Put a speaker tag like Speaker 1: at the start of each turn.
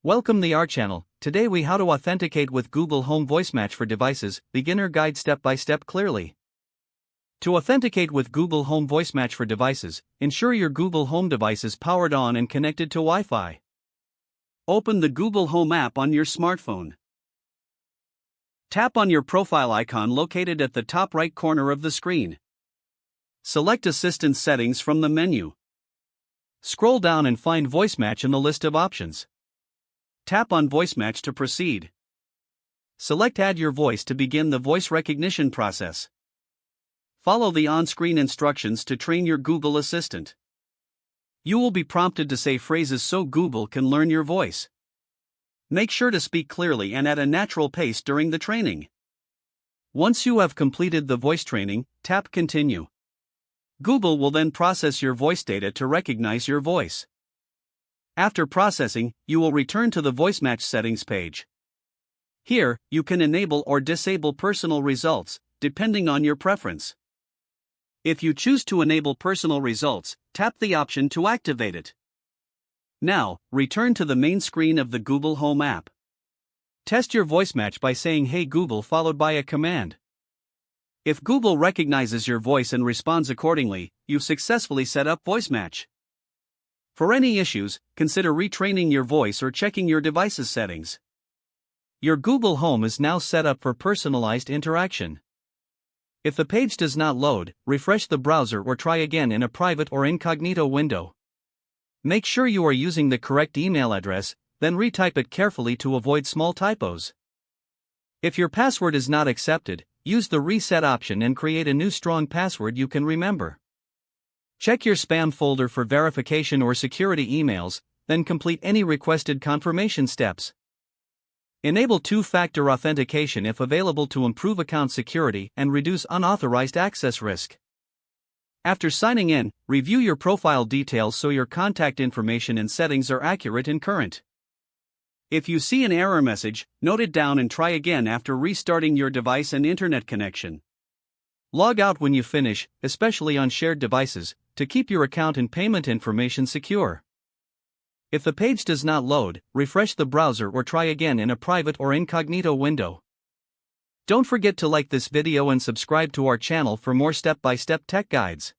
Speaker 1: Welcome to our channel. Today we how to authenticate with Google Home Voice Match for devices, beginner guide step by step clearly. To authenticate with Google Home Voice Match for devices, ensure your Google Home device is powered on and connected to Wi-Fi. Open the Google Home app on your smartphone. Tap on your profile icon located at the top right corner of the screen. Select Assistant Settings from the menu. Scroll down and find Voice Match in the list of options. Tap on Voice Match to proceed. Select Add your voice to begin the voice recognition process. Follow the on-screen instructions to train your Google Assistant. You will be prompted to say phrases so Google can learn your voice. Make sure to speak clearly and at a natural pace during the training. Once you have completed the voice training, tap Continue. Google will then process your voice data to recognize your voice. After processing, you will return to the Voice Match settings page. Here, you can enable or disable personal results, depending on your preference. If you choose to enable personal results, tap the option to activate it. Now, return to the main screen of the Google Home app. Test your voice match by saying "Hey Google" followed by a command. If Google recognizes your voice and responds accordingly, you've successfully set up Voice Match. For any issues, consider retraining your voice or checking your device's settings. Your Google Home is now set up for personalized interaction. If the page does not load, refresh the browser or try again in a private or incognito window. Make sure you are using the correct email address, then retype it carefully to avoid small typos. If your password is not accepted, use the reset option and create a new strong password you can remember. Check your spam folder for verification or security emails, then complete any requested confirmation steps. Enable two-factor authentication if available to improve account security and reduce unauthorized access risk. After signing in, review your profile details so your contact information and settings are accurate and current. If you see an error message, note it down and try again after restarting your device and internet connection. Log out when you finish, especially on shared devices, to keep your account and payment information secure. If the page does not load, refresh the browser or try again in a private or incognito window. Don't forget to like this video and subscribe to our channel for more step-by-step tech guides.